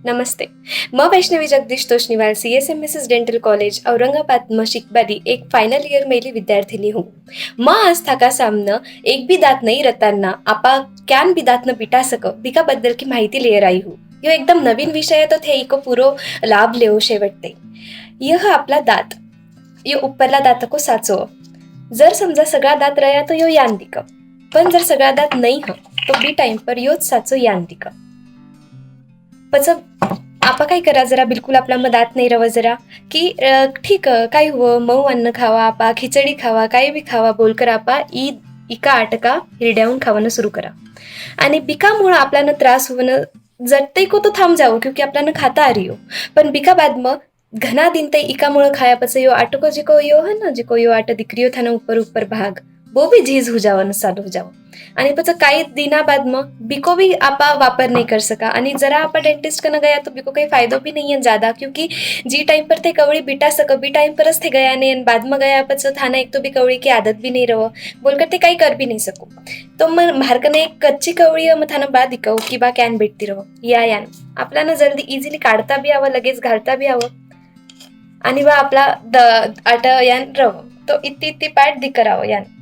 नमस्ते। मैं Vaishnavi Jagdish Toshniwal CSMSS dental college Aurangabad में शिकबारी एक फाइनल ईयर मेली विद्यार्थिनी हूँ। मैं आज थाका सामने एक भी दांत नहीं रताना आपा क्यान भी दांत न बिटा सक बिका बद्दल की माहिती लेकर आई हूँ। यो एकदम नवीन विषय है तो थे इको पूरो लाभ लेव शेवटते। यह आपला दांत यो उपरला दांत को साचो जर समजा सगळा दांत रया तो यो यान दिक पण जर सगळा दांत नाही ह तो बी टाइम पर योच साचो यान दिक पच आपा काय करा जरा बिलकुल आपला मग दात नाही रवा जरा की ठीक काय हुवं मऊ अन्न खावा आपा खिचडी खावा काही बी खावा बोलकर आपा इका आटका हिरड्याहून खावणं सुरू करा आणि बिकामुळं आपल्याला त्रास होणं जटते को तो थांब जाओ क्योंकि आपल्याला खाता आ रही हो पण बिका बाद में घना दिन ते इकामुळं खाया पच यो आटको जिको यो है ना जिको यो आट दिक्रियो था ना ऊपर ऊपर भाग वो भी झीज हो जाओ न चालू हो जाओ आणि पच काही दिना बाद में बिको भी आपा वापर नहीं कर सका आणि जरा आपा डेंटिस्ट कन गया तो बिको काही फायदो भी नहीं है ज्यादा क्योंकि जी टाइम पर थे कवड़ी बिटा सक बी टाइम पर थे गया नहीं बाद में गया पच थाना एक तो भी कवड़ी की आदत भी नहीं रहो बोलकर ते काही कर भी नहीं सको तो मग भारकने एक कच्ची कवड़ी मग थाना बाद दिकाऊ की बा कॅन भेटती रहो यान आपल्याला जल्दी इझिली काढता भी यावं लगेच घालता भी यावं आणि बा आपला आट यान रव तो इत्ती पाठ दिकरावं यान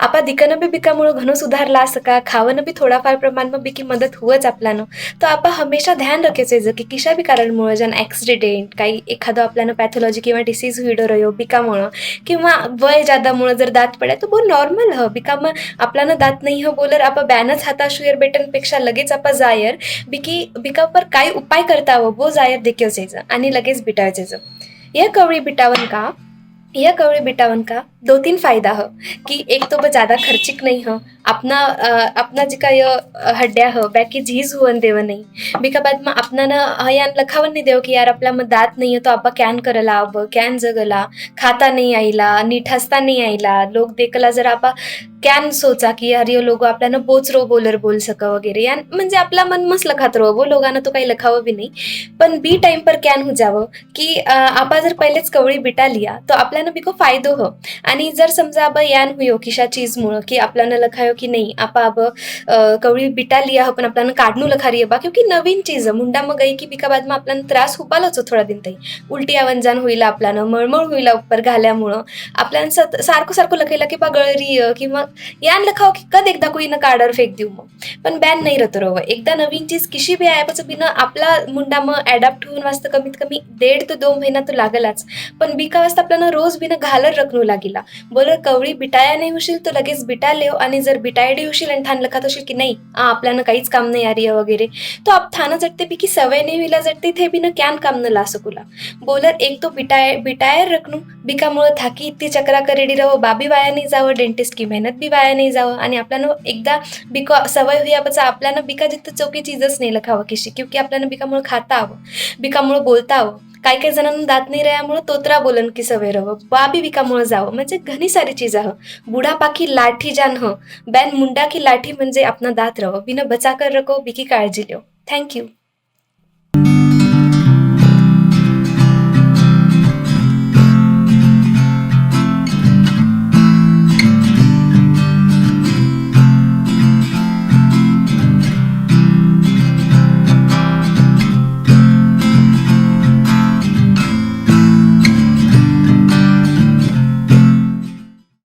आपा दिकनं बी बिकामुळं घणं सुधारला असं का खावणं बी थोडाफार प्रमाण बिकी मदत हुवच आपल्यानं तो आपा हमेशा ध्यान रखायचं की किशा बी कारणमुळं जन ॲक्सिडेंट काही एखादं आपल्यानं पॅथॉलॉजी किंवा डिसीज हुईडो रयो बिकामुळं किंवा वय जादामुळं जर दात पड्या तो बोल नॉर्मल ह बिकाम आपल्यानं दात नाही ह बोलर आपा बॅनच हाता शुयर बेटनपेक्षा लगेच आपा जायर बिका पर काय उपाय करता हवं वो जायर देखील आणि लगेच बिटायचं यह कवड़ी बिटावन का 2-3 फायदा ह कि एक तो ज्यादा खर्चिक नहीं ह अपना जिका यह हड्ड्या ह बैकी झीज हुवन देव नहीं बिका बाद में अपना न यान लखावन नहीं देव कि यार आपला मग दात नहीं है तो आपा कॅन करला अब कॅन जगला खाता नहीं आईला नीट हसता नहीं आईला लोग देखला जर आपा कॅन सोचा की यार यो लोगो आपल्याला बोचरो बोलर बोल सका वगैरे यान म्हणजे आपला मन मस्त लखात रहो वो लोगांना तो काही लखावं भी नाही पण बी टाइम पर कॅन हो जावं की आपा जर पहिलेच कवळी बिटा लिया तो आपल्याला बिको फायदो हो आणि जर समजा अब यान हुयो किशा चीज मुळे की आपल्याला लखायो की नाही आपा अब कवळी बिटा लिया हो पण आपल्याला काढणू लखा रही बा क्योंकि नवीन चीज मुंडा मग गई की बिका बाद में आपल्याला त्रास हुपालोच थोडा दिन तई उलटी आवंजान होईला आपल्याला मळमळ होईला उपर घाल्यामुळं आपल्याला सारखं लखायला की बा गळरी किंवा यान लखाव की कद एकदा कोई न काढर फेक देऊ मग पण बॅन नाही रतो रव एकदा नवीन चीज किशी भी आहे पच बिना आपला मुंडा मग ॲडॅप्ट होऊन वाजता कमीत कमी 1.5 ते 2 महिना तो लागलाच पण बिका वाजता आपल्याला रोज बिना घालर रखणू लागिला बोलर कवळी बिटाया नाही होशील तो लगेच बिटा लेव आणि जर बिटायडी होशील आणि थान लखात होशील की नाही आपल्याला काहीच काम नाही आ रही है वगैरे तो आप थाना जटते बी की सवय नाही होईला जटते थे बिना कॅन काम न ला सकुला बोलर एक तो बिटायर रखणू बिकामुळं थाकी इतकी चक्रा करेडी रहो बाबी वाया नाही जावं डेंटिस्ट की मेहनत बी वाया नाही जावं आणि आपल्याला एकदा बिका सवय हुयापाचा आपल्याला बिका जिथं चौकी चीजच नाही लखावं किशी क्योंकि आपल्याला बिकामुळं खाता हवं बिकामुळं बोलता हवं काही जणांना दात नाही रह्यामुळं तोत्रा बोलन की सवय रवं बाबी बिकामुळं जावं म्हणजे घणी सारी चीज ह बुढा पाखी लाठी जान ह बॅन मुंडा की लाठी म्हणजे अपना दात रवं बिना बचा कर रखो बिकी काळजी ल्यो थँक्यू